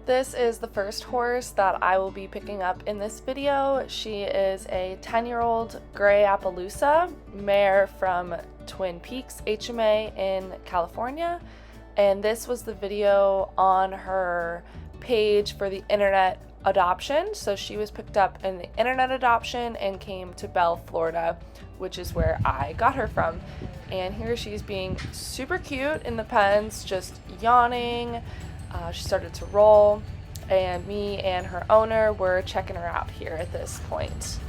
This is the first horse that I will be picking up in this video. She is a 10-year-old gray appaloosa mare from Twin Peaks HMA in California, and this was the video on her page for the internet adoption. So she was picked up in the internet adoption and came to Belle, Florida, which is where I got her from. And here she's being super cute in the pens, just yawning. She started to roll, and me and her owner were checking her out here at this point.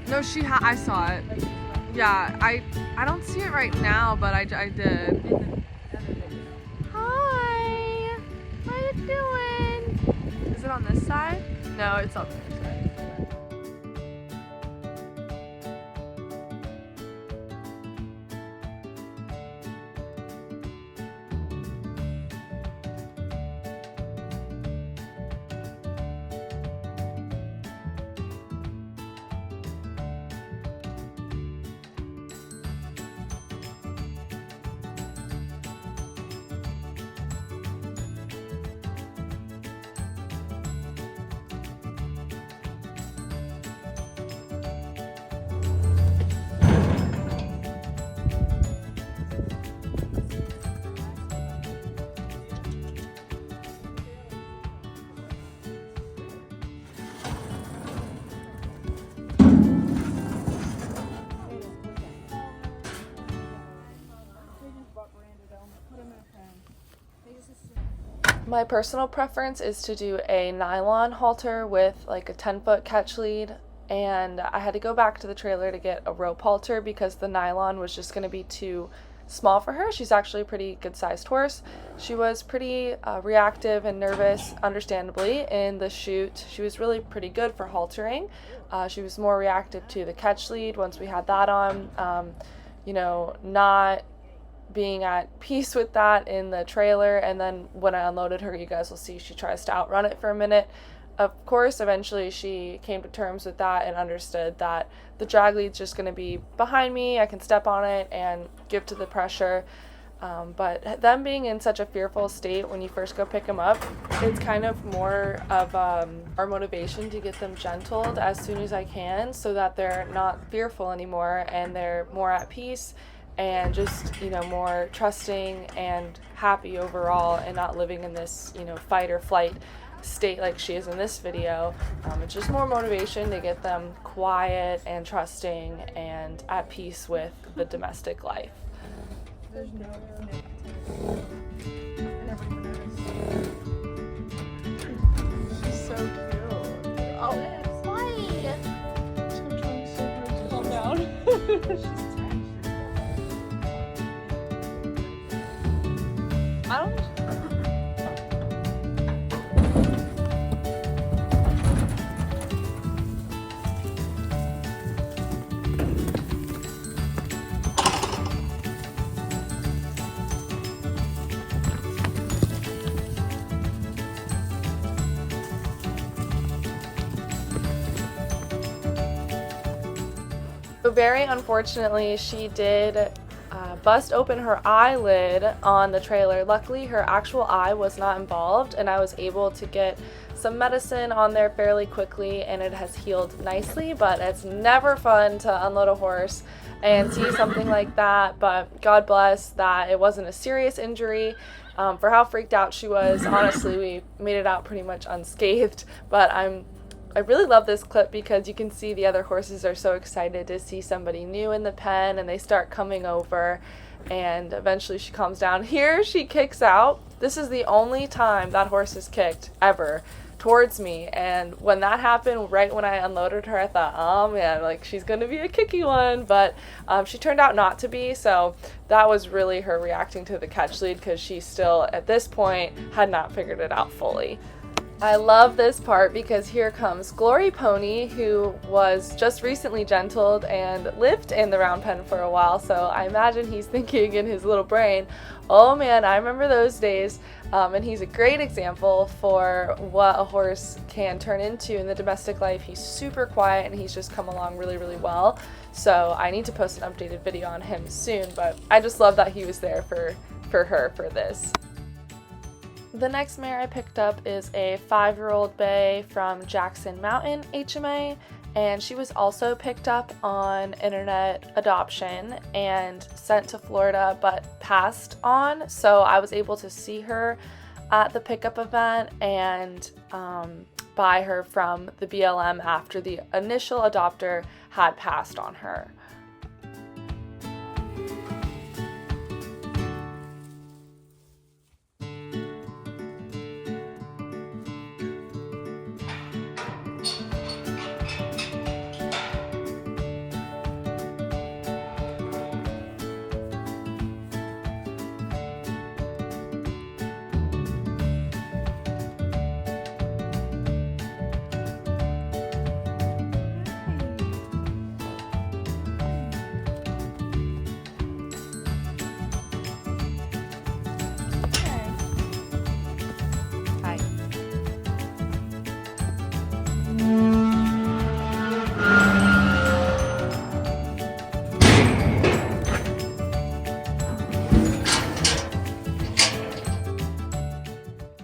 No, I saw it. Yeah, I don't see it right now, but I did. Hi! How you doing? Is it on this side? No, it's on this side. My personal preference is to do a nylon halter with like a 10-foot catch lead, and I had to go back to the trailer to get a rope halter because the nylon was just going to be too small for her. She's actually a pretty good sized horse. She was pretty reactive and nervous, understandably, in the chute. She was really pretty good for haltering. She was more reactive to the catch lead once we had that on. Not being at peace with that in the trailer, and then when I unloaded her, you guys will see she tries to outrun it for a minute. Of course, eventually she came to terms with that and understood that the drag lead's just going to be behind me. I can step on it and give to the pressure. But them being in such a fearful state when you first go pick them up, it's kind of more of our motivation to get them gentled as soon as I can so that they're not fearful anymore and they're more at peace and just, more trusting and happy overall, and not living in this, fight or flight state like she is in this video. It's just more motivation to get them quiet and trusting and at peace with the domestic life. There's no negativity. And everybody knows. She's so cute. Oh, Why? I'm trying so hard to calm down. I don't. So very unfortunately, she did bust open her eyelid on the trailer. Luckily, her actual eye was not involved, and I was able to get some medicine on there fairly quickly, and it has healed nicely. But it's never fun to unload a horse and see something like that, but God bless that it wasn't a serious injury. For how freaked out she was, honestly, we made it out pretty much unscathed. But I really love this clip because you can see the other horses are so excited to see somebody new in the pen, and they start coming over, and eventually she calms down. Here she kicks out. This is the only time that horse has kicked ever towards me, and when that happened, right when I unloaded her, I thought, oh man, like she's gonna be a kicky one, but she turned out not to be. So that was really her reacting to the catch lead because she still at this point had not figured it out fully. I love this part because here comes Glory Pony, who was just recently gentled and lived in the round pen for a while, so I imagine he's thinking in his little brain, oh man, I remember those days. And he's a great example for what a horse can turn into in the domestic life. He's super quiet and he's just come along really, really well. So I need to post an updated video on him soon, but I just love that he was there for her for this. The next mare I picked up is a 5-year-old bay from Jackson Mountain HMA, and she was also picked up on internet adoption and sent to Florida but passed on, so I was able to see her at the pickup event and buy her from the BLM after the initial adopter had passed on her.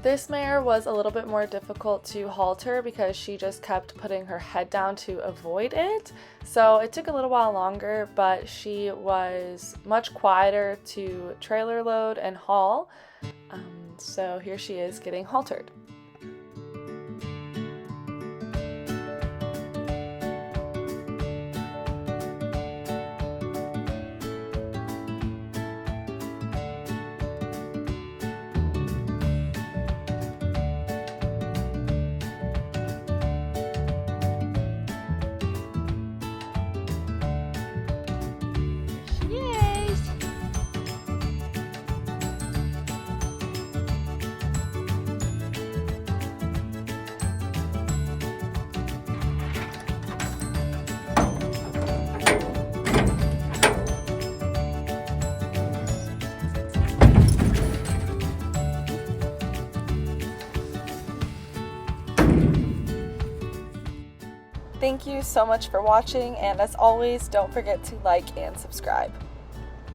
This mare was a little bit more difficult to halter because she just kept putting her head down to avoid it. So it took a little while longer, but she was much quieter to trailer load and haul. So here she is getting haltered. Thank you so much for watching, and as always, don't forget to like and subscribe.